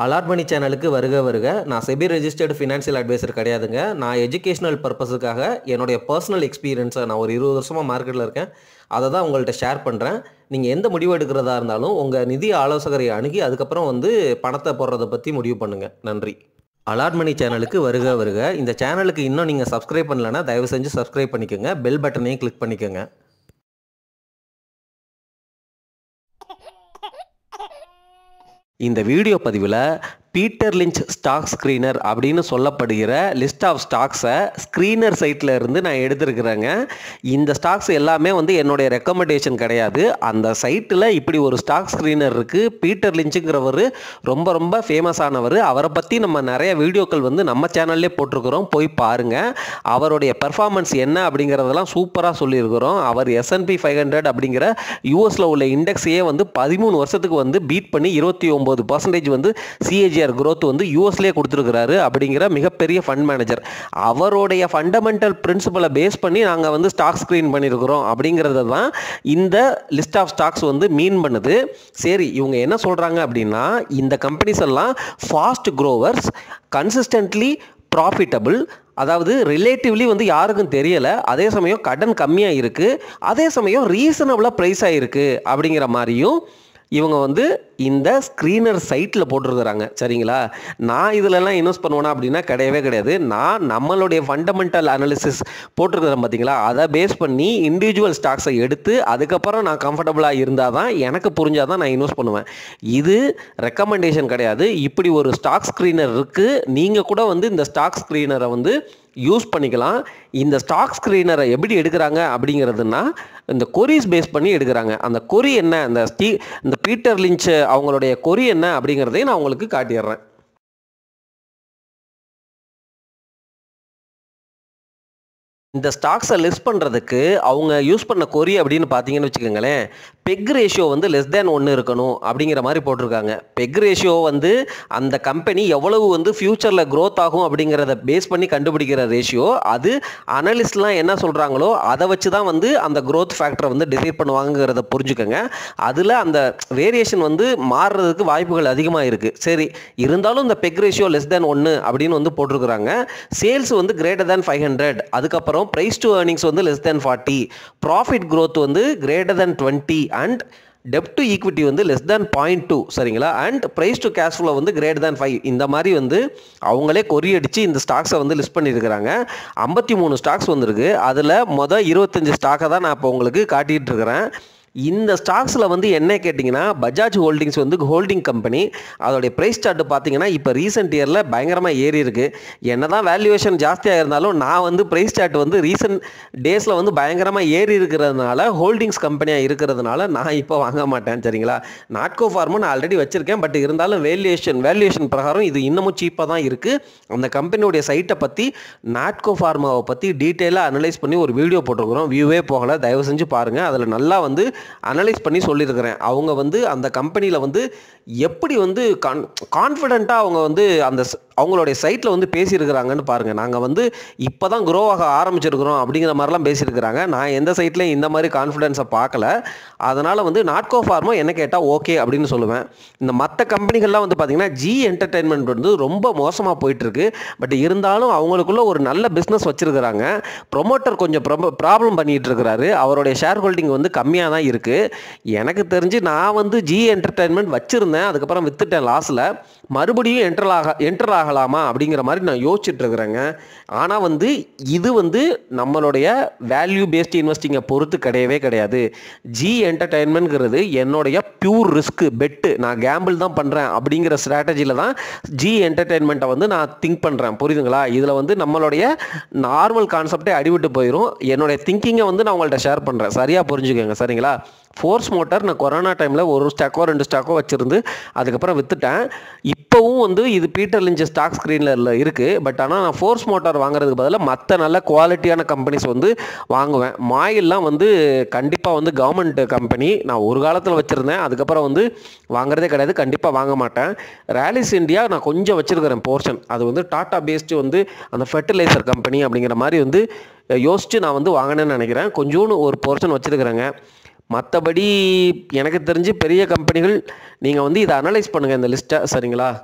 Allot மணி சேனலுக்கு வருக வருக. நான் செபி ரெஜிஸ்டர்டு ஃபினான்ஷியல் அட்வைசர் கிடையாதுங்க. நான் எஜுகேஷனல் பர்பஸுக்காக என்னுடைய பர்சனல் எக்ஸ்பீரியன்ஸை நான் ஒரு 20 வருஷமாக மார்க்கெட்டில் இருக்கேன். அதை தான் உங்கள்கிட்ட ஷேர் பண்ணுறேன். நீங்கள் எந்த முடிவு எடுக்கிறதா இருந்தாலும் உங்கள் நிதி ஆலோசகரை அணுகி அதுக்கப்புறம் பணத்தை போடுறதை பற்றி முடிவு பண்ணுங்கள். நன்றி. அலாட் மணி சேனலுக்கு வருக வருக. இந்த சேனலுக்கு இன்னும் நீங்கள் சப்ஸ்கிரைப் பண்ணலைன்னா தயவு செஞ்சு சப்ஸ்கிரைப் பண்ணிக்கோங்க. பெல் பட்டனையும் கிளிக் பண்ணிக்கோங்க. இந்த வீடியோ பதிவில் பீட்டர் லிஞ்ச் ஸ்டாக் ஸ்க்ரீனர் அப்படின்னு சொல்லப்படுகிற லிஸ்ட் ஆஃப் ஸ்டாக்ஸை ஸ்க்ரீனர் சைட்டில் இருந்து நான் எடுத்துருக்குறேங்க. இந்த ஸ்டாக்ஸ் எல்லாமே என்னுடைய ரெக்கமெண்டேஷன் கிடையாது. அந்த சைட்டில் இப்படி ஒரு ஸ்டாக் ஸ்க்ரீனர் இருக்குது. பீட்டர் லிஞ்சுங்கிறவர் ரொம்ப ரொம்ப ஃபேமஸ் ஆனவர். அவரை பற்றி நம்ம நிறைய வீடியோக்கள் நம்ம சேனல்லே போட்டிருக்கிறோம். போய் பாருங்கள். அவருடைய பெர்ஃபார்மன்ஸ் என்ன அப்படிங்கிறதெல்லாம் சூப்பராக சொல்லியிருக்கிறோம். அவர் S&P 500 அப்படிங்கிற யூஎஸில் உள்ள இண்டெக்ஸையே 13 வருஷத்துக்கு பீட் பண்ணி 29% CAGR growth யூஎஸ்லேயே கொடுத்துருக்கிறாரு. அப்படிங்கிற மிகப்பெரிய ஃபண்ட் மேனேஜர். அவருடைய ஃபண்டமெண்டல் பிரின்சிபலை பேஸ் பண்ணி நாங்கள் ஸ்டாக் ஸ்க்ரீன் பண்ணியிருக்கிறோம். அப்படிங்கிறது தான் இந்த லிஸ்ட் ஆஃப் ஸ்டாக்ஸ் மீன் பண்ணுது. சரி, இவங்க என்ன சொல்கிறாங்க அப்படின்னா, இந்த கம்பெனிஸ் எல்லாம் ஃபாஸ்ட் க்ரோவர்ஸ், கன்சிஸ்டன்ட்லி ப்ராஃபிட்டபிள், அதாவது ரிலேட்டிவ்லி யாருக்கும் தெரியலை, அதே சமயம் கடன் கம்மியாக இருக்குது, அதே சமயம் ரீசனபிளாக ப்ரைஸாக இருக்குது அப்படிங்கிற மாதிரியும் இவங்க இந்த ஸ்க்ரீனர் சைட்டில் போட்டிருக்கிறாங்க. சரிங்களா? நான் இதிலெல்லாம் இன்வெஸ்ட் பண்ணுவேனா அப்படின்னா கிடையவே கிடையாது. நான் நம்மளுடைய ஃபண்டமெண்டல் அனாலிசிஸ் போட்டிருக்கிறேன் பார்த்தீங்களா, அதை பேஸ் பண்ணி இண்டிவிஜுவல் ஸ்டாக்ஸை எடுத்து அதுக்கப்புறம் நான் கம்ஃபர்டபுளாக இருந்தால் தான், எனக்கு புரிஞ்சால் தான் நான் இன்வெஸ்ட் பண்ணுவேன். இது ரெக்கமெண்டேஷன் கிடையாது. இப்படி ஒரு ஸ்டாக் ஸ்க்ரீனர் இருக்குது. நீங்கள் கூட இந்த ஸ்டாக் ஸ்க்ரீனரை யூஸ் பண்ணிக்கலாம். இந்த ஸ்டாக் ஸ்க்ரீனரை எப்படி எடுக்கிறாங்க அப்படிங்கிறதுனா, இந்த கொரிஸ் பேஸ் பண்ணி எடுக்கிறாங்க. அந்த கொரி என்ன, இந்த பீட்டர் லிஞ்ச் அவங்களுடைய கொரி என்ன அப்படிங்கிறதையும் நான் உங்களுக்கு காட்டிடுறேன். இந்த ஸ்டாக்ஸை லிஸ்ட் பண்ணுறதுக்கு அவங்க யூஸ் பண்ண கொரி அப்படின்னு பார்த்தீங்கன்னு வச்சுக்கோங்களேன், பெக் ரேஷியோ லெஸ் தேன் 1 இருக்கணும் அப்படிங்கிற மாதிரி போட்டிருக்காங்க. பெக் ரேஷியோ அந்த கம்பெனி எவ்வளவு ஃபியூச்சரில் க்ரோத் ஆகும் அப்படிங்கிறத பேஸ் பண்ணி கண்டுபிடிக்கிற ரேஷியோ. அது அனலிஸ்ட்லாம் என்ன சொல்கிறாங்களோ அதை வச்சு தான் அந்த க்ரோத் ஃபேக்டரை டிசைட் பண்ணுவாங்கிறத புரிஞ்சுக்கோங்க. அதில் அந்த வேரியேஷன் மாறுறதுக்கு வாய்ப்புகள் அதிகமாக இருக்குது. சரி, இருந்தாலும் இந்த பெக் ரேஷியோ லெஸ் தேன் 1 அப்படின்னு போட்டிருக்கிறாங்க. சேல்ஸ் கிரேட்டர் தேன் 500, அதுக்கப்புறம் price to earnings less than 40, profit growth greater than 20 and debt to equity less than 0.2. சரிங்களா? and price to cash flow greater than 5. இந்த மாதிரி அவங்களே கொரி அடிச்சு இந்த ஸ்டாக்ஸை லிஸ்ட் பண்ணியிருக்கிறாங்க. 53 ஸ்டாக்ஸ் வந்திருக்கு. அதில் 25 ஸ்டாக்கை தான் நான் இப்போ உங்களுக்கு காட்டிகிட்டு இருக்கிறேன். இந்த ஸ்டாக்ஸில் என்ன கேட்டிங்கன்னா, பஜாஜ் ஹோல்டிங்ஸ் ஹோல்டிங் கம்பெனி. அதோடைய ப்ரைஸ் சார்ட் பார்த்தீங்கன்னா இப்போ ரீசெண்ட் இயரில் பயங்கரமாக ஏறி இருக்குது. என்ன தான் வேல்யூவேஷன் ஜாஸ்தியாக இருந்தாலும் நான் ப்ரைஸ் சார்ட் ரீசெண்ட் டேஸில் பயங்கரமாக ஏறி இருக்கிறதுனால, ஹோல்டிங்ஸ் கம்பெனியாக இருக்கிறதுனால நான் இப்போ வாங்க மாட்டேன். சரிங்களா? நாட்கோ ஃபார்மா நான் ஆல்ரெடி வச்சுருக்கேன். பட் இருந்தாலும் வேல்யூவேஷன் பிரகாரம் இது இன்னமும் சீப்பாக தான் இருக்குது. அந்த கம்பெனியோடைய சைட்டை பற்றி, நாட்கோ ஃபார்மாவை பற்றி டீட்டெயிலாக அனலைஸ் பண்ணி ஒரு வீடியோ போட்டிருக்கிறோம். வியூவே போகலை, தயவு செஞ்சு பாருங்கள். அதில் நல்லா அனலைஸ் பண்ணி சொல்லியிருக்கிறேன். அவங்க அந்த கம்பெனியில் எப்படி கான்ஃபிடென்ட்டாக அவங்க அந்த அவங்களுடைய சைட்டில் பேசியிருக்கிறாங்கன்னு பாருங்கள். நாங்கள் இப்போ தான் க்ரோ ஆக ஆரம்பிச்சிருக்கிறோம் அப்படிங்கிற மாதிரிலாம் பேசியிருக்கிறாங்க. நான் எந்த சைட்லையும் இந்த மாதிரி கான்ஃபிடென்ஸை பார்க்கல. அதனால் நாட்கோ ஃபார்மா என்ன கேட்டால் ஓகே அப்படின்னு சொல்லுவேன். இந்த மற்ற கம்பெனிகள்லாம் பார்த்தீங்கன்னா, ஜி என்டர்டெயின்மெண்ட் ரொம்ப மோசமாக போயிட்டுருக்கு. பட் இருந்தாலும் அவங்களுக்குள்ள ஒரு நல்ல பிஸ்னஸ் வச்சுருக்கிறாங்க. ப்ரொமோட்டர் கொஞ்சம் ப்ராப்ளம் பண்ணிகிட்டு இருக்கிறாரு. அவருடைய ஷேர் ஹோல்டிங் கம்மியாக தான் இருக்குது. எனக்கு தெரிஞ்சு நான் ஜி என்டர்டெயின்மெண்ட் வச்சுருந்தேன், அதுக்கப்புறம் வித்துட்டேன் லாஸில். மறுபடியும் என்டர் ஆகலாமா அப்படிங்கிற மாதிரி நான் யோசிச்சுட்டு இருக்கிறேங்க. ஆனால் இது நம்மளுடைய வேல்யூ பேஸ்ட் இன்வெஸ்டிங்கை பொறுத்து கிடையவே கிடையாது. ஜி என்டர்டெயின்மெண்ட்ங்கிறது என்னுடைய பியூர் ரிஸ்க் பெட்டு, நான் கேம்பிள் தான் பண்ணுறேன் அப்படிங்கிற ஸ்ட்ராட்டஜியில் தான் ஜி என்டர்டெயின்மெண்ட்டை நான் திங்க் பண்ணுறேன். புரியுதுங்களா? இதில் நம்மளுடைய நார்மல் கான்செப்டே அடிவிட்டு போயிடும். என்னுடைய திங்கிங்கை நான் உங்கள்கிட்ட ஷேர் பண்ணுறேன். சரியாக புரிஞ்சுக்கோங்க. சரிங்களா? ஃபோர்ஸ் மோட்டார் நான் கொரோனா டைமில் 1 ஸ்டாக்கோ 2 ஸ்டாக்கோ வச்சுருந்து அதுக்கப்புறம் விற்றுட்டேன். இப்போவும் இது பீட்டர் லிஞ்ச் ஸ்டாக் ஸ்க்ரீனில் இருக்குது. பட் ஆனால் நான் ஃபோர்ஸ் மோட்டார் வாங்குறதுக்கு பதிலாக மற்ற நல்ல குவாலிட்டியான கம்பெனிஸ் வாங்குவேன். மாயில்லாம் கண்டிப்பாக கவர்மெண்ட் கம்பெனி நான் ஒரு காலத்தில் வச்சுருந்தேன். அதுக்கப்புறம் வாங்குறதே கிடையாது, கண்டிப்பாக வாங்க மாட்டேன். ராலிஸ் இந்தியா நான் கொஞ்சம் வச்சுருக்கிறேன் போர்ஷன். அது டாட்டா பேஸ்டு அந்த ஃபெர்டிலைசர் கம்பெனி அப்படிங்கிற மாதிரி யோசித்து நான் வாங்கினேன்னு நினைக்கிறேன். கொஞ்சோன்னு ஒரு போர்ஷன் வச்சுருக்கிறேங்க. மற்றபடி எனக்கு தெரிஞ்சு பெரிய கம்பெனிகள் நீங்கள் இதை அனலைஸ் பண்ணுங்கள் இந்த லிஸ்ட்டை. சரிங்களா?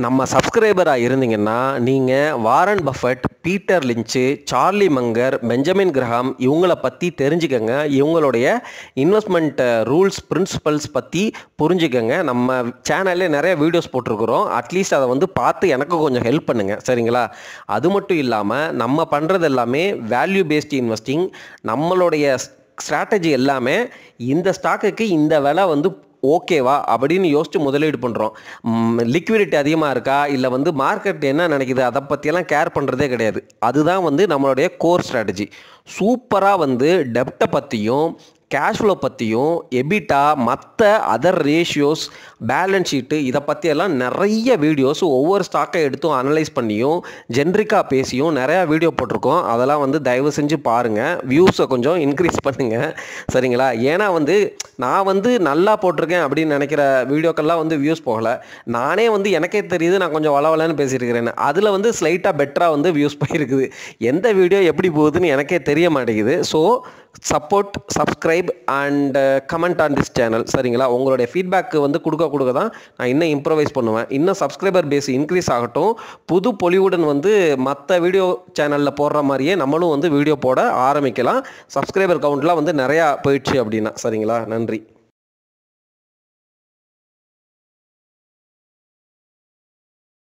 நம்ம சப்ஸ்கிரைபராக இருந்தீங்கன்னா நீங்கள் Warren Buffett, Peter Lynch, Charlie Munger, Benjamin Graham இவங்கள பற்றி தெரிஞ்சுக்கங்க. இவங்களுடைய இன்வெஸ்ட்மெண்ட் ரூல்ஸ் பிரின்சிபல்ஸ் பற்றி புரிஞ்சுக்கங்க. நம்ம சேனல்லே நிறைய வீடியோஸ் போட்டிருக்கிறோம். அட்லீஸ்ட் அதை வந்து பார்த்து எனக்கு கொஞ்சம் ஹெல்ப் பண்ணுங்கள், சரிங்களா? அது மட்டும் இல்லாமல் நம்ம பண்ணுறது எல்லாமே வேல்யூ பேஸ்டு இன்வெஸ்டிங். நம்மளுடைய ஸ்ட்ராட்டஜி எல்லாமே இந்த ஸ்டாக்குக்கு இந்த விலை வந்து ஓகேவா அப்படின்னு யோசித்து முதலீடு பண்ணுறோம். லிக்விடிட்டி அதிகமாக இருக்கா, இல்லை வந்து மார்க்கெட் என்ன நினைக்குது, அதை பற்றியெல்லாம் கேர் பண்ணுறதே கிடையாது. அதுதான் வந்து நம்மளுடைய கோர் ஸ்ட்ராட்டஜி. சூப்பராக வந்து டெப்ட்டை பற்றியும் கேஷ் ஃப்ளோ பற்றியும் எபிட்டா மற்ற அதர் ரேஷியோஸ் பேலன்ஸ் ஷீட்டு இதை பற்றியெல்லாம் நிறைய வீடியோஸ் ஒவ்வொரு ஸ்டாக்கை எடுத்தும் அனலைஸ் பண்ணியும் ஜென்ரிக்காக பேசியும் நிறையா வீடியோ போட்டிருக்கோம். அதெல்லாம் வந்து தயவு செஞ்சு பாருங்கள், வியூஸை கொஞ்சம் இன்க்ரீஸ் பண்ணுங்கள், சரிங்களா? ஏன்னா வந்து நான் வந்து நல்லா போட்டிருக்கேன் அப்படின்னு நினைக்கிற வீடியோக்கெல்லாம் வந்து வியூஸ் போகலை. நானே வந்து எனக்கே தெரியுது நான் கொஞ்சம் வளவலன்னு பேசியிருக்கிறேன்னு. அதில் வந்து ஸ்லைட்டாக பெட்டராக வந்து வியூஸ் போயிருக்குது. எந்த வீடியோ எப்படி போகுதுன்னு எனக்கே தெரிய மாட்டேங்குது. So support, subscribe and comment on this channel, சரிங்களா? உங்களுடைய ஃபீட்பேக்கு வந்து கொடுக்க தான் நான் இன்னும் இம்ப்ரவைஸ் பண்ணுவேன். இன்னும் சப்ஸ்கிரைபர் பேஸ் இன்க்ரீஸ் ஆகட்டும். புது பொலிவுடன் வந்து மற்ற வீடியோ சேனலில் போடுற மாதிரியே நம்மளும் வந்து வீடியோ போட ஆரம்பிக்கலாம். சப்ஸ்கிரைபர் கவுண்ட்லாம் வந்து நிறையா போயிடுச்சு அப்படின்னா, சரிங்களா? நன்றி.